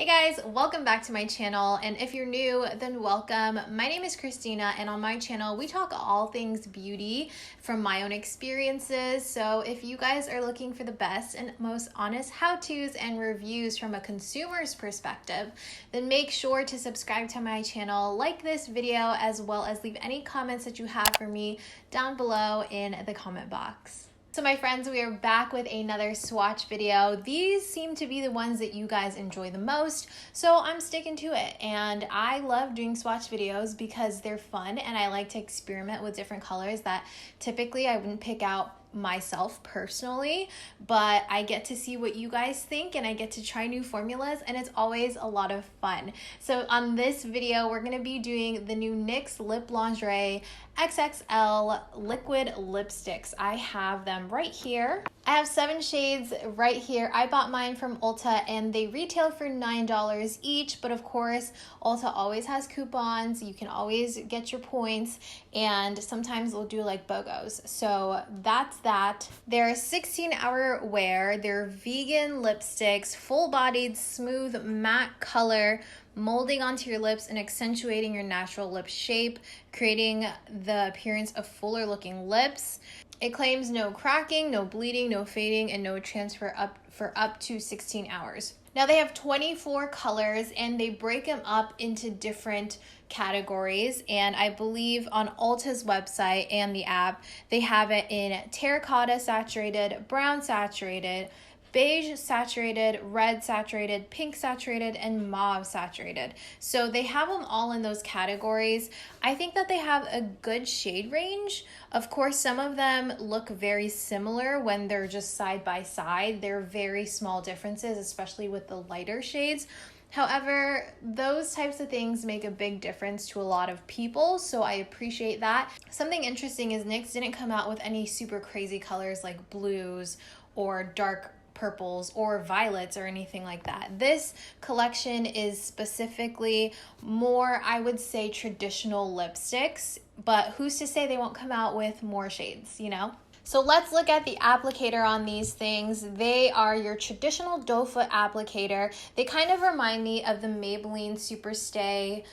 Hey guys, welcome back to my channel, and if you're new, then welcome. My name is Christina, and on my channel we talk all things beauty from my own experiences. So if you guys are looking for the best and most honest how-tos and reviews from a consumer's perspective, then make sure to subscribe to my channel, like this video, as well as leave any comments that you have for me down below in the comment box. So my friends, we are back with another swatch video. These seem to be the ones that you guys enjoy the most, so I'm sticking to it. And I love doing swatch videos because they're fun and I like to experiment with different colors that typically I wouldn't pick out myself personally, but I get to see what you guys think and I get to try new formulas, and it's always a lot of fun. So on this video, we're going to be doing the new NYX Lip Lingerie XXL liquid lipsticks. I have them right here. I have 7 shades right here. I bought mine from Ulta and they retail for $9 each, but of course Ulta always has coupons. You can always get your points, and sometimes they'll do like BOGOs. So that's that. They're 16-hour wear. They're vegan lipsticks, full-bodied, smooth, matte color, molding onto your lips and accentuating your natural lip shape, creating the appearance of fuller looking lips. It claims no cracking, no bleeding, no fading, and no transfer for up to 16 hours. Now they have 24 colors and they break them up into different categories, and I believe on Ulta's website and the app, they have it in terracotta saturated, brown saturated, beige saturated, red saturated, pink saturated, and mauve saturated. So they have them all in those categories. I think that they have a good shade range. Of course, some of them look very similar when they're just side by side. They're very small differences, especially with the lighter shades. However, those types of things make a big difference to a lot of people, so I appreciate that. Something interesting is NYX didn't come out with any super crazy colors like blues or dark purples or violets or anything like that. This collection is specifically more, I would say, traditional lipsticks, but who's to say they won't come out with more shades, you know? So let's look at the applicator on these things. They are your traditional doe foot applicator. They kind of remind me of the Maybelline Superstay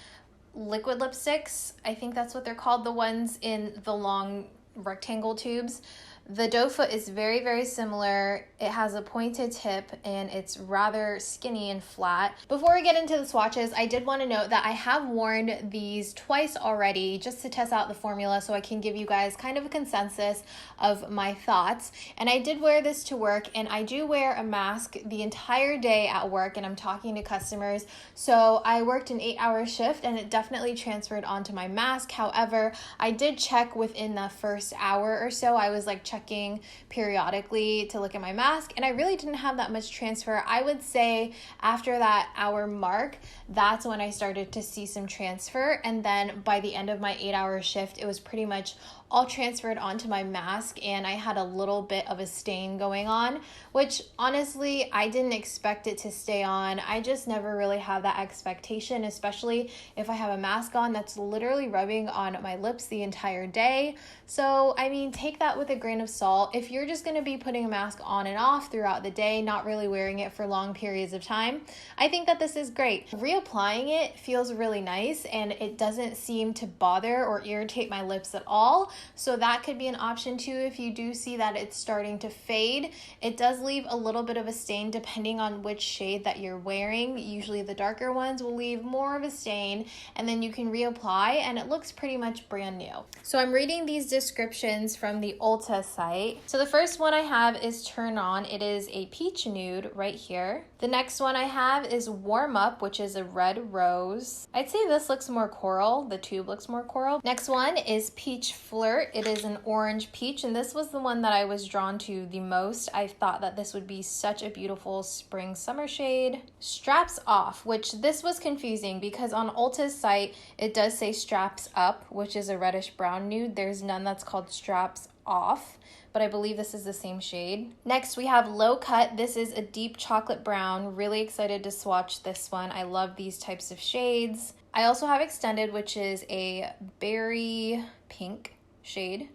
liquid lipsticks. I think that's what they're called, the ones in the long rectangle tubes. The doe foot is very, very similar. It has a pointed tip and it's rather skinny and flat. Before we get into the swatches, I did want to note that I have worn these twice already just to test out the formula so I can give you guys kind of a consensus of my thoughts. And I did wear this to work, and I do wear a mask the entire day at work and I'm talking to customers. So I worked an 8-hour shift and it definitely transferred onto my mask. However, I did check within the first hour or so. I was like checking periodically to look at my mask, and I really didn't have that much transfer. I would say after that hour mark, that's when I started to see some transfer, and then by the end of my 8-hour shift, it was pretty much all transferred onto my mask, and I had a little bit of a stain going on, which honestly I didn't expect it to stay on. I just never really have that expectation, especially if I have a mask on that's literally rubbing on my lips the entire day. So I mean, take that with a grain of salt. If you're just going to be putting a mask on and off throughout the day, not really wearing it for long periods of time, I think that this is great. Reapplying it feels really nice and it doesn't seem to bother or irritate my lips at all. So that could be an option too if you do see that it's starting to fade. It does leave a little bit of a stain depending on which shade that you're wearing. Usually the darker ones will leave more of a stain, and then you can reapply and it looks pretty much brand new. So I'm reading these descriptions from the Ulta site. So the first one I have is Turn On. It is a peach nude right here. The next one I have is Warm Up, which is a red rose. I'd say this looks more coral. The tube looks more coral. Next one is Peach Flirt. It is an orange peach, and this was the one that I was drawn to the most. I thought that this would be such a beautiful spring summer shade. Straps Off, which this was confusing because on Ulta's site it does say Straps Up, which is a reddish brown nude. There's none that's called Straps Off, but I believe this is the same shade. Next we have Low Cut. This is a deep chocolate brown. Really excited to swatch this one. I love these types of shades. I also have Xxtended, which is a berry pink shade.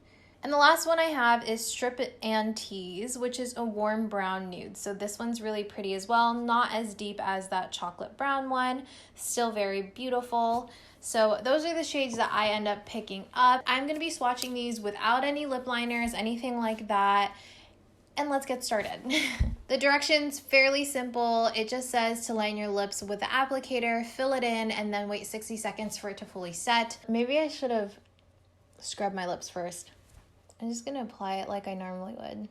And the last one I have is Strip and Tease, which is a warm brown nude. So this one's really pretty as well. Not as deep as that chocolate brown one. Still very beautiful. So those are the shades that I end up picking up. I'm going to be swatching these without any lip liners, anything like that. And let's get started. The directions fairly simple. It just says to line your lips with the applicator, fill it in, and then wait 60 seconds for it to fully set. Maybe I should have scrubbed my lips first. I'm just gonna apply it like I normally would.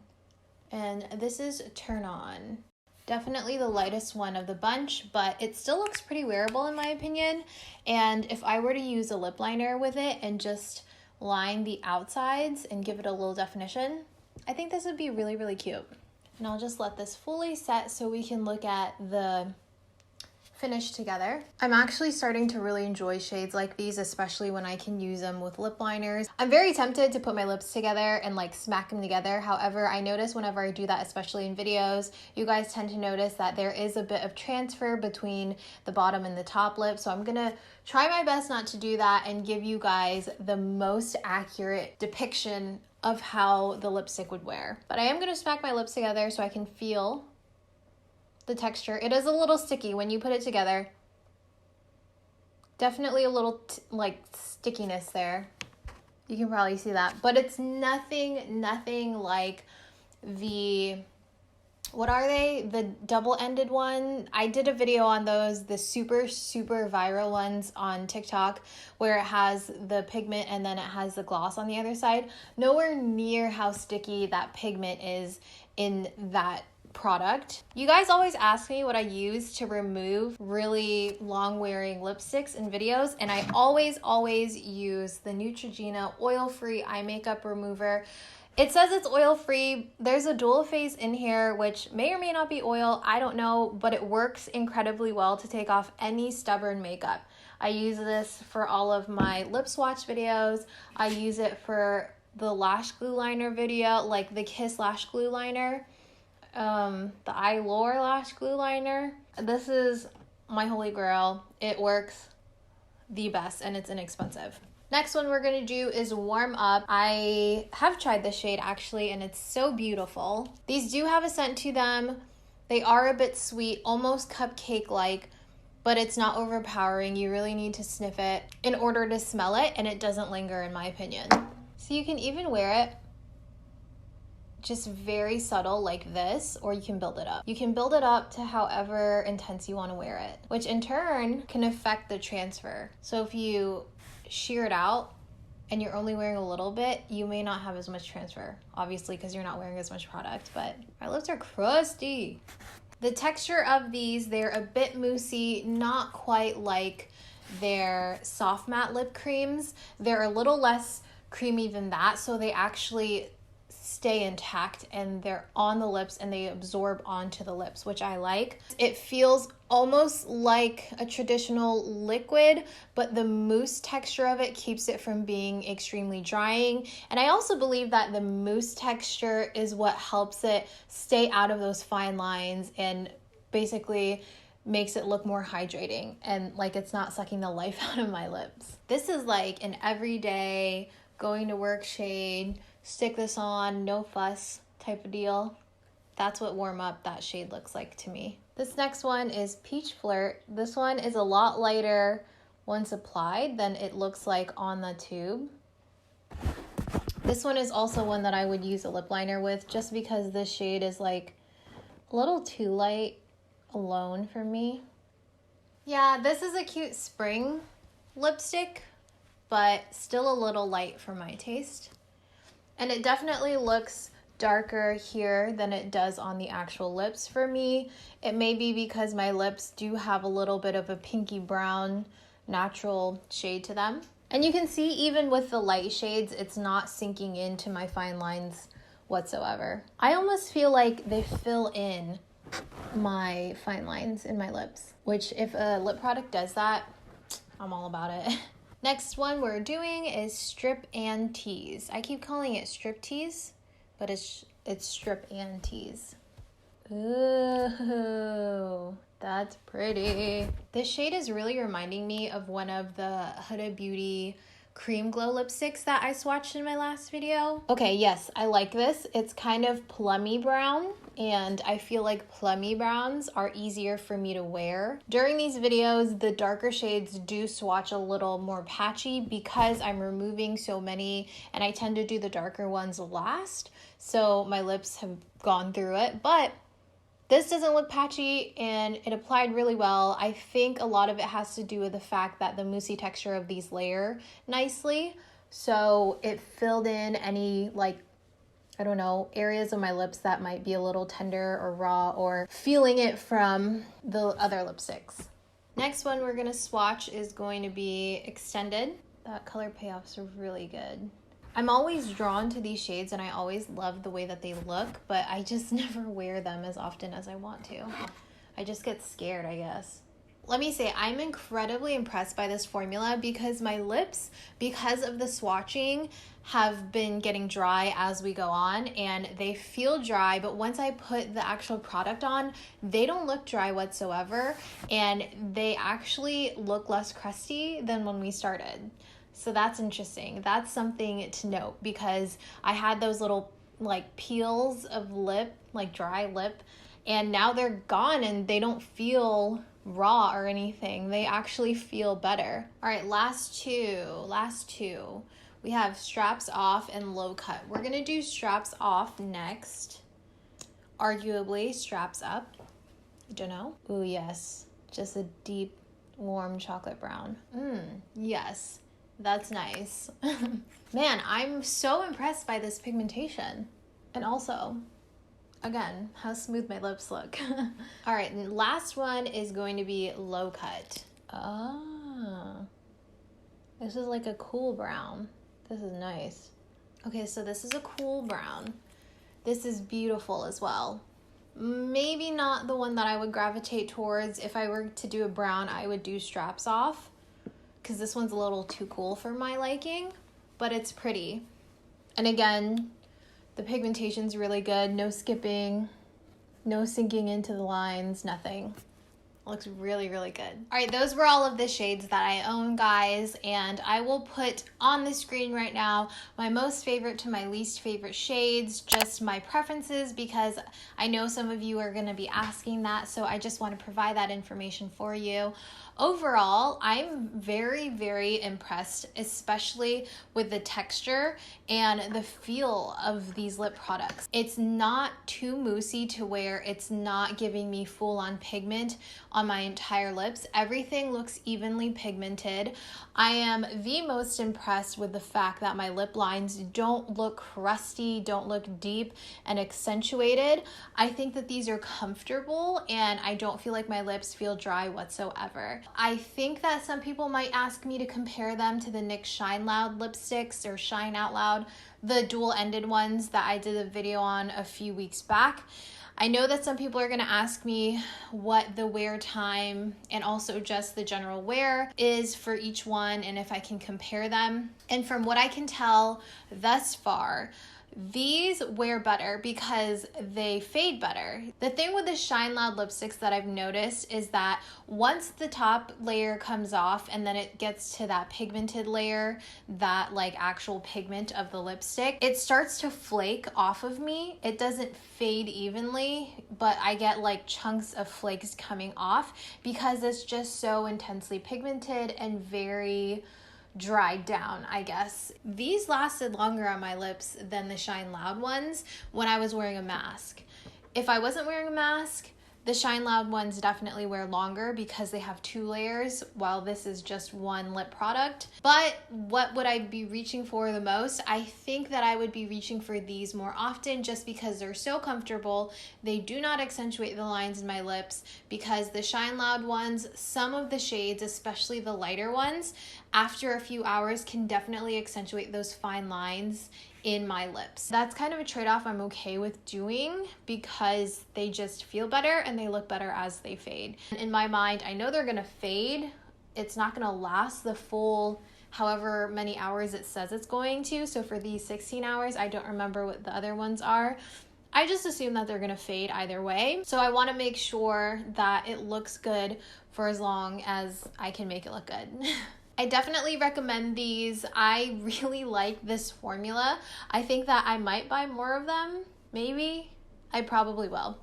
And this is Turn On. Definitely the lightest one of the bunch, but it still looks pretty wearable in my opinion. And if I were to use a lip liner with it and just line the outsides and give it a little definition, I think this would be really, really cute. And I'll just let this fully set so we can look at the finish together. I'm actually starting to really enjoy shades like these, especially when I can use them with lip liners. I'm very tempted to put my lips together and like smack them together. However, I notice whenever I do that, especially in videos, you guys tend to notice that there is a bit of transfer between the bottom and the top lip. So I'm gonna try my best not to do that and give you guys the most accurate depiction of how the lipstick would wear. But I am gonna smack my lips together so I can feel the texture. It is a little sticky when you put it together. Definitely a little like stickiness there. You can probably see that, but it's nothing like the, what are they? The double-ended one. I did a video on those, the super viral ones on TikTok where it has the pigment and then it has the gloss on the other side. Nowhere near how sticky that pigment is in that product. You guys always ask me what I use to remove really long wearing lipsticks in videos, and I always use the Neutrogena oil-free eye makeup remover. It says it's oil-free. There's a dual phase in here, which may or may not be oil, I don't know, but it works incredibly well to take off any stubborn makeup. I use this for all of my lip swatch videos. I use it for the lash glue liner video, like the Kiss lash glue liner. The Eyelure lash glue liner. This is my holy grail. It works the best and it's inexpensive. Next one we're gonna do is Warm Up. I have tried this shade actually and it's so beautiful. These do have a scent to them. They are a bit sweet, almost cupcake-like, but it's not overpowering. You really need to sniff it in order to smell it, and it doesn't linger in my opinion. So you can even wear it just very subtle like this, or you can build it up. You can build it up to however intense you want to wear it, which in turn can affect the transfer. So if you shear it out and you're only wearing a little bit, you may not have as much transfer, obviously because you're not wearing as much product, but my lips are crusty. The texture of these, they're a bit moussey, not quite like their soft matte lip creams. They're a little less creamy than that, so they actually stay intact and they're on the lips and they absorb onto the lips, which I like. It feels almost like a traditional liquid, but the mousse texture of it keeps it from being extremely drying. And I also believe that the mousse texture is what helps it stay out of those fine lines and basically makes it look more hydrating and like it's not sucking the life out of my lips. This is like an everyday going to work shade, stick this on, no fuss type of deal. That's what Warm Up, that shade looks like to me. This next one is Peach Flirt. This one is a lot lighter once applied than it looks like on the tube. This one is also one that I would use a lip liner with just because this shade is like a little too light alone for me. Yeah, this is a cute spring lipstick, but still a little light for my taste. And it definitely looks darker here than it does on the actual lips for me. It may be because my lips do have a little bit of a pinky brown natural shade to them. And you can see even with the light shades, it's not sinking into my fine lines whatsoever. I almost feel like they fill in my fine lines in my lips, which if a lip product does that, I'm all about it. Next one we're doing is Strip and Tease. I keep calling it Strip Tease, but it's Strip and Tease. Ooh, that's pretty. This shade is really reminding me of one of the Huda Beauty cream glow lipsticks that I swatched in my last video. Okay, yes, I like this. It's kind of plummy brown, and I feel like plummy browns are easier for me to wear. During these videos, the darker shades do swatch a little more patchy because I'm removing so many, and I tend to do the darker ones last, so my lips have gone through it, but this doesn't look patchy and it applied really well. I think a lot of it has to do with the fact that the moussey texture of these layer nicely. So it filled in any, like, I don't know, areas of my lips that might be a little tender or raw or feeling it from the other lipsticks. Next one we're gonna swatch is going to be Xxtended. That color payoff's really good. I'm always drawn to these shades and I always love the way that they look, but I just never wear them as often as I want to. I just get scared, I guess. Let me say, I'm incredibly impressed by this formula because my lips, because of the swatching, have been getting dry as we go on, and they feel dry, but once I put the actual product on, they don't look dry whatsoever, and they actually look less crusty than when we started. So that's interesting. That's something to note because I had those little like peels of lip, like dry lip, and now they're gone and they don't feel raw or anything. They actually feel better. All right, last two. We have straps off and low cut. We're gonna do straps off next. Arguably straps up. I don't know. Ooh, yes. Just a deep, warm chocolate brown. Yes. That's nice. Man, I'm so impressed by this pigmentation. And also, again, how smooth my lips look. All right, and last one is going to be low cut. Oh, this is like a cool brown. This is nice. Okay, so this is a cool brown. This is beautiful as well. Maybe not the one that I would gravitate towards. If I were to do a brown, I would do straps off, because this one's a little too cool for my liking, but it's pretty. And again, the pigmentation's really good. No skipping, no sinking into the lines, nothing. Looks really, really good. All right, those were all of the shades that I own, guys, and I will put on the screen right now my most favorite to my least favorite shades, just my preferences, because I know some of you are gonna be asking that, so I just wanna provide that information for you. Overall, I'm very, very impressed, especially with the texture and the feel of these lip products. It's not too moussey to where it's not giving me full-on pigment on my entire lips. Everything looks evenly pigmented. I am the most impressed with the fact that my lip lines don't look crusty, don't look deep and accentuated. I think that these are comfortable and I don't feel like my lips feel dry whatsoever. I think that some people might ask me to compare them to the NYX Shine Loud lipsticks or Shine Out Loud, the dual-ended ones that I did a video on a few weeks back. I know that some people are going to ask me what the wear time and also just the general wear is for each one and if I can compare them. And from what I can tell thus far, these wear better because they fade better. The thing with the Shine Loud lipsticks that I've noticed is that once the top layer comes off and then it gets to that pigmented layer, that like actual pigment of the lipstick, it starts to flake off of me. It doesn't fade evenly, but I get like chunks of flakes coming off because it's just so intensely pigmented and very dried down, I guess. These lasted longer on my lips than the Shine Loud ones when I was wearing a mask. If I wasn't wearing a mask, the Shine Loud ones definitely wear longer because they have 2 layers while this is just one lip product. But what would I be reaching for the most? I think that I would be reaching for these more often just because they're so comfortable. They do not accentuate the lines in my lips because the Shine Loud ones, some of the shades, especially the lighter ones, after a few hours can definitely accentuate those fine lines in my lips. That's kind of a trade-off I'm okay with doing because they just feel better and they look better as they fade. In my mind, I know they're gonna fade. It's not gonna last the full however many hours it says it's going to. So for these 16 hours, I don't remember what the other ones are. I just assume that they're gonna fade either way. So I wanna make sure that it looks good for as long as I can make it look good. I definitely recommend these. I really like this formula. I think that I might buy more of them, maybe. I probably will,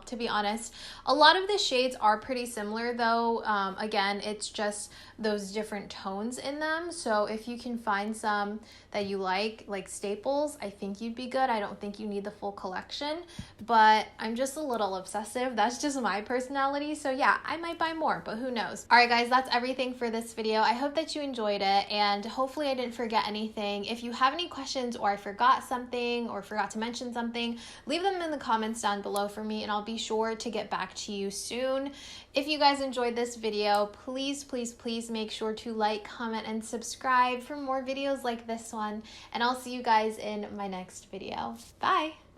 to be honest. A lot of the shades are pretty similar though. Again, it's just those different tones in them. So if you can find some that you like staples, I think you'd be good. I don't think you need the full collection, but I'm just a little obsessive. That's just my personality. So yeah, I might buy more, but who knows? All right, guys, that's everything for this video. I hope that you enjoyed it, and hopefully I didn't forget anything. If you have any questions or I forgot something or forgot to mention something, leave them in the comments down below for me, and I'll be sure to get back to you soon. If you guys enjoyed this video, please, please, please make sure to like, comment, and subscribe for more videos like this one, and I'll see you guys in my next video. Bye!